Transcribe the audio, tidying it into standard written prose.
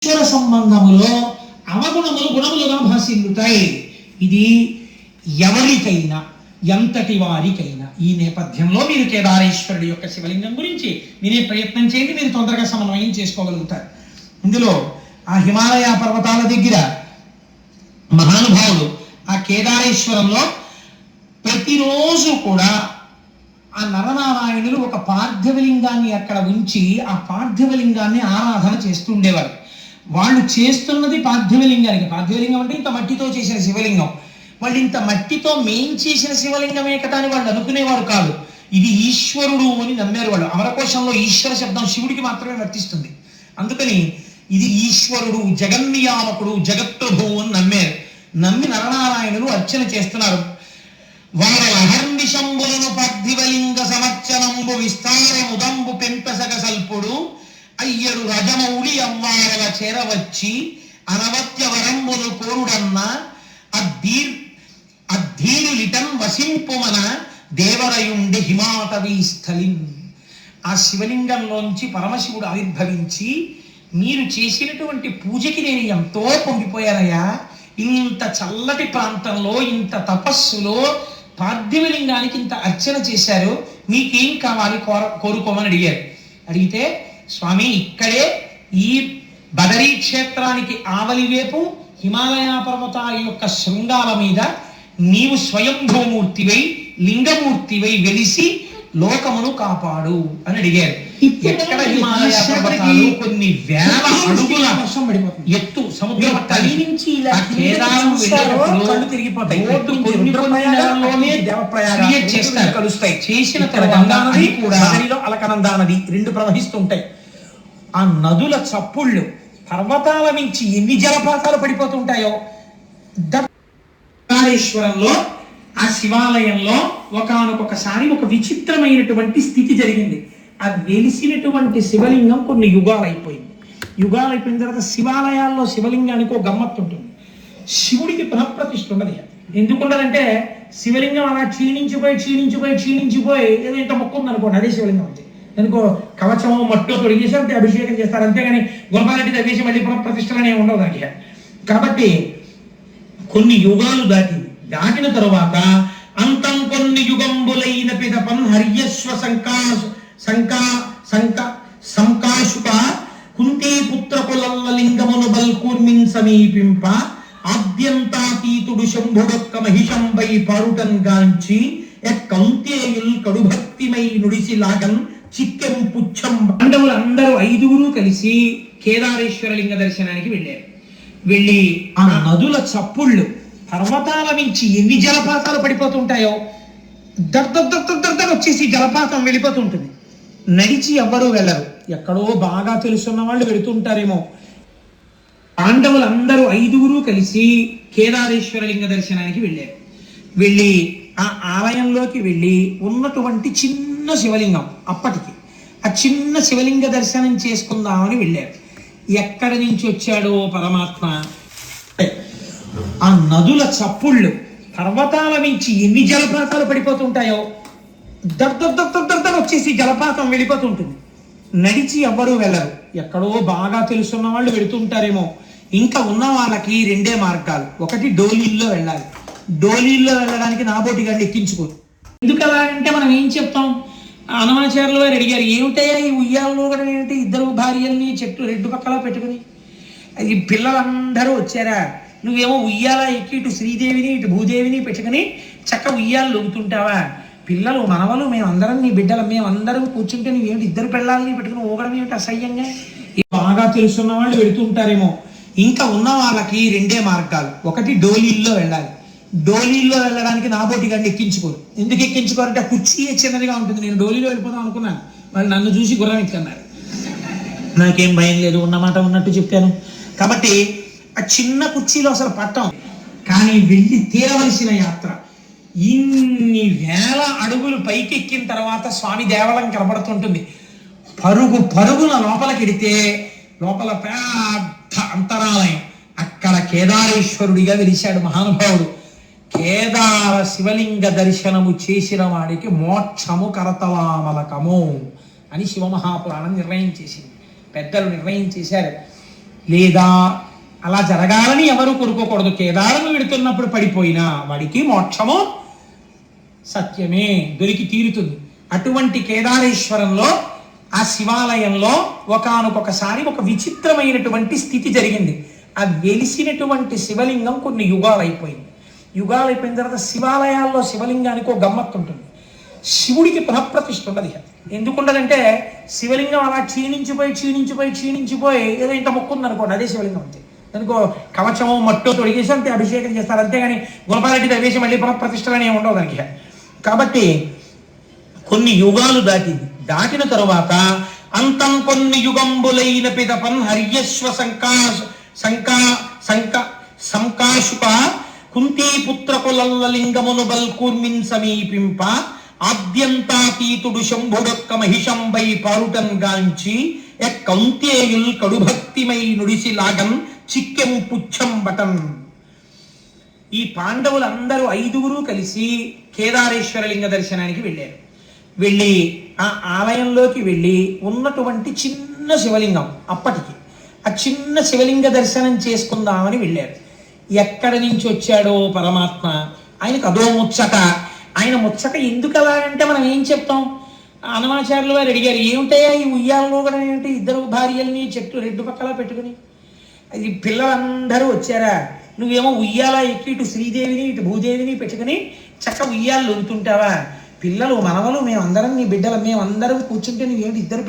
ఈశ్వర సంబంధములో అవగుణములు గుణములుగా భాసిల్లుతాయి. ఇది ఎవరికైనా ఎంతటి వారికైనా. ఈ నేపథ్యంలో మీరు కేదారేశ్వరుడి యొక్క శివలింగం గురించి మీరే ప్రయత్నం చేయండి, మీరు తొందరగా సమన్వయం చేసుకోగలుగుతారు. ఇందులో ఆ హిమాలయ పర్వతాల దగ్గర మహానుభావుడు ఆ కేదారేశ్వరంలో ప్రతిరోజు కూడా ఆ నరనారాయణులు ఒక పార్థివలింగాన్ని అక్కడ ఉంచి ఆ పార్థివలింగాన్ని ఆరాధన చేస్తూ ఉండేవారు. వాళ్ళు చేస్తున్నది పార్థివలింగానికి. పార్థివలింగం అంటే ఇంత మట్టితో చేసిన శివలింగం. వాళ్ళు ఇంత మట్టితో మేం చేసిన శివలింగమే కదా అని వాళ్ళు అనుకునేవారు కాదు. ఇది ఈశ్వరుడు అని నమ్మారు వాళ్ళు. అమరకోశంలో ఈశ్వర శబ్దం శివుడికి మాత్రమే వర్తిస్తుంది. అందుకని ఇది ఈశ్వరుడు, జగన్నియామకుడు, జగత్ప్రభువు అని నమ్మారు. నమ్మి నరనారాయణులు అర్చన చేస్తున్నారు. వాళ్ళ అహర్నిశంబులను పార్థివలింగ సమర్చనంబు విస్తారముదంబు పెంపెసగ సల్పుడు అయ్యడు రజమౌళి అవ్వారల చేరవచ్చి అనవత్య వరంబును కోరుడన్న అద్ధీరులిటన్ వసింపుమన దేవరయుండి హిమాటవీ స్థలిం. ఆ శివలింగంలోంచి పరమశివుడు ఆవిర్భవించి, మీరు చేసినటువంటి పూజకి నేను ఎంతో పొంగిపోయానయ్యా, ఇంత చల్లటి ప్రాంతంలో ఇంత తపస్సులో పార్థివలింగానికి ఇంత అర్చన చేశారు, మీకేం కావాలి కోరుకోమని అడిగారు. అడిగితే స్వామి ఇక్కడే ఈ బదరీ క్షేత్రానికి ఆవలి వైపు హిమాలయ పర్వతాల యొక్క శృంగాల మీద నీవు స్వయంభూమూర్తివై లింగమూర్తివై వెలిసి లోకమును కాపాడు అని అడిగారు. ఎక్కడ హిమాలయ పర్వతాలు కొన్ని వేల అడుగుల ఎత్తు సముద్రం తల్లి నుంచి కలుస్తాయి. చేసిన గంగా నది కూడా అలకనందా నది రెండు ప్రవహిస్తుంటాయి. ఆ నదుల చప్పుళ్ళు పర్వతాల నుంచి ఎన్ని జలపాతాలు పడిపోతుంటాయో. దక్షిణేశ్వరంలో ఆ శివాలయంలో ఒకానొకసారి ఒక విచిత్రమైనటువంటి స్థితి జరిగింది. ఆ వెలిసినటువంటి శివలింగం కొన్ని యుగాలు అయిపోయింది. యుగాలు అయిపోయిన తర్వాత శివాలయాల్లో శివలింగానికి ఒక గమ్మత్తు ఉంటుంది. శివుడికి పునఃప్రతిష్ఠ ఉండదు. ఎందుకుండదంటే శివలింగం అలా క్షీణించిపోయి ఏదో ఇంత మొక్క ఉందనుకోండి, అదే శివలింగం అంటే ఎందుకో కవచమో మట్టో తొడిగేసి అంటే అభిషేకం చేస్తారు. అంతేగాని గొప్పలాంటి తగ్గేసి మళ్ళీ పునఃప్రతిష్టలనే ఉండవు దానికి. కాబట్టి కొన్ని యుగాలు దాటిన తరువాత అంతం కొన్ని యుగంబులైన పిదపం హర్యశ్వ సంకాశుక కుంతీ పుత్రకులల్ల లింగమును బల్కూర్మిన్ సమీపింప ఆద్యంతాతీతుడు శంభుడొక్క మహిషంపై పారుటన్ గాంచి ఎక్కంతేయుల్ కడుభక్తిమై నుడిసి లాగన్ చిక్కెం పుచ్చం. పాండవులు అందరూ 5గురు కలిసి కేదారేశ్వర లింగ దర్శనానికి వెళ్ళారు. వెళ్ళి ఆ నదుల చప్పుళ్ళు పర్వతాల నుంచి ఎన్ని జలపాతాలు పడిపోతుంటాయో దర్దర్ వచ్చేసి జలపాతం వెళ్ళిపోతుంటుంది. నడిచి ఎవ్వరూ వెళ్ళరు. ఎక్కడో బాగా తెలుసున్న వాళ్ళు వెళుతుంటారేమో. పాండవులు అందరూ 5గురు కలిసి కేదారేశ్వర లింగ దర్శనానికి వెళ్ళారు. వెళ్ళి ఆ ఆలయంలోకి వెళ్ళి ఉన్నటువంటి చిన్న శివలింగం, అప్పటికి ఆ చిన్న శివలింగ దర్శనం చేసుకుందామని వెళ్ళారు. ఎక్కడి నుంచి వచ్చాడో పరమాత్మ. ఆ నదుల చప్పుళ్ళు పర్వతాల నుంచి ఎన్ని జలపాతాలు పడిపోతుంటాయో దర్దర్ వచ్చేసి జలపాతం వెళ్ళిపోతుంటుంది. నడిచి ఎవ్వరూ వెళ్ళరు. ఎక్కడో బాగా తెలుసున్న వాళ్ళు వెళుతుంటారేమో. ఇంకా ఉన్న వాళ్ళకి రెండే మార్గాలు. ఒకటి డోలీల్లో వెళ్ళాలి. డోలీల్లో వెళ్ళడానికి నాబోటి గారిని ఎక్కించుకోరు. ఎందుకు అలా అంటే మనం ఏం చెప్తాం? హనుమాచార్యుల వారు అడిగారు, ఏమిటయ్యా ఈ ఉయ్యాలలో కూడా ఏంటి, ఇద్దరు భార్యల్ని చెట్టు రెండు పక్కలా పెట్టుకుని ఈ పిల్లలందరూ వచ్చారా, నువ్వేమో ఉయ్యాల ఎక్కి ఇటు శ్రీదేవిని ఇటు భూదేవిని పెట్టుకుని చక్క ఉయ్యాలు లొగుతుంటావా? పిల్లలు మనవలు మేమందరం నీ బిడ్డలు మేమందరం కూర్చుంటే నువ్వేమిటి ఇద్దరు పిల్లల్ని పెట్టుకుని ఊగడం ఏమిటి అసహ్యంగా? బాగా తెలుసున్న వాళ్ళు వెళుతుంటారేమో. ఇంకా ఉన్న వాళ్ళకి రెండే మార్గాలు. ఒకటి డోలీల్లో వెళ్ళాలి. డోలీల్లో వెళ్ళడానికి నాబోటి గారిని ఎక్కించుకోరు. ఎందుకు ఎక్కించుకోరంటే కుర్చీ చిన్నదిగా ఉంటుంది. నేను డోలీలో వెళ్ళిపోదాం అనుకున్నాను, వాళ్ళు నన్ను చూసి గుర్రం ఎక్కన్నారు. నాకేం భయం లేదు, ఉన్నమాట ఉన్నట్టు చెప్పాను. కాబట్టి ఆ చిన్న కుర్చీలో అసలు పట్టం. కానీ వెళ్ళి తీరవలసిన యాత్ర. ఇన్ని వేల అడుగులు పైకెక్కిన తర్వాత స్వామి దేవాలయం కనబడుతుంటుంది. పరుగున లోపలికి వెడితే లోపల పెద్ద అంతరాలయం. అక్కడ కేదారేశ్వరుడిగా వెలిశాడు మహానుభావుడు. కేదార శివలింగ దర్శనము చేసిన వాడికి మోక్షము కరతలామలకము అని శివమహాపురాణం నిర్ణయం చేసింది. పెద్దలు నిర్ణయం చేశారు. లేదా అలా జరగాలని ఎవరు కోరుకోకూడదు. కేదారం వెడుతున్నప్పుడు పడిపోయినా వాడికి మోక్షము సత్యమే దొరికి తీరుతుంది. అటువంటి కేదారేశ్వరంలో ఆ శివాలయంలో ఒకానొకసారి ఒక విచిత్రమైనటువంటి స్థితి జరిగింది. ఆ వెలిసినటువంటి శివలింగం కొన్ని యుగాలు అయిపోయింది. యుగాలు అయిపోయిన తర్వాత శివాలయాల్లో శివలింగానికి ఒక గమ్మత్తు ఉంటుంది. శివుడికి పునఃప్రతిష్ఠ ఉండదు. ఎందుకుండదంటే శివలింగం అలా క్షీణించిపోయి ఏదో ఇంత మొక్కుంది అనుకోండి, అదే శివలింగం అంతే. దానికో కవచమో మట్టో తొడిగేసి అంతే అభిషేకం చేస్తారు, అంతేగాని గుణపారెడ్డి వేసి మళ్ళీ పునఃప్రతిష్టలని ఏమి ఉండవు దానికి. కాబట్టి కొన్ని యుగాలు దాటిన తరువాత అంతం కొన్ని యుగంబులైన పిదపన్ హర్యశ్వ సంకాశుక కుంతీపుత్రకులల్ల లింగమును బల్కూర్మిన్ సమీపింప ఆద్యంతాతీతుడు శంభుడొక్క మహిషంబై పారుటన్ గాంచి కౌంతేయుల్ కడుభక్తిమై నుడిసి లాగన్ చిక్కెం పుచ్చం బటన్. ఈ పాండవులందరూ 5గురు కలిసి కేదారేశ్వర లింగ దర్శనానికి వెళ్ళారు. వెళ్ళి ఆ ఆలయంలోకి వెళ్ళి ఉన్నటువంటి చిన్న శివలింగం, అప్పటికి ఆ చిన్న శివలింగ దర్శనం చేసుకుందామని వెళ్ళారు. ఎక్కడి నుంచి వచ్చాడో పరమాత్మ, ఆయనకు అదో ముచ్చట. ఆయన ముచ్చట ఎందుకు అలా అంటే మనం ఏం చెప్తాం? అన్నమాచార్యులు వారు అడిగారు, ఏమిటయ్యా ఈ ఉయ్యాలలో కూడా ఏంటి ఇద్దరు భార్యల్ని చెట్టు రెండు పక్కల పెట్టుకుని, అది పిల్లలందరూ వచ్చారా, నువ్వేమో ఉయ్యాల ఎక్కి ఇటు శ్రీదేవిని ఇటు భూదేవిని పెట్టుకుని చక్క ఉయ్యాలు లొంతుంటావా? పిల్లలు మనవలు మేమందరం నీ బిడ్డలు మేమందరం కూర్చుంటే నువ్వేమిటి ఇద్దరు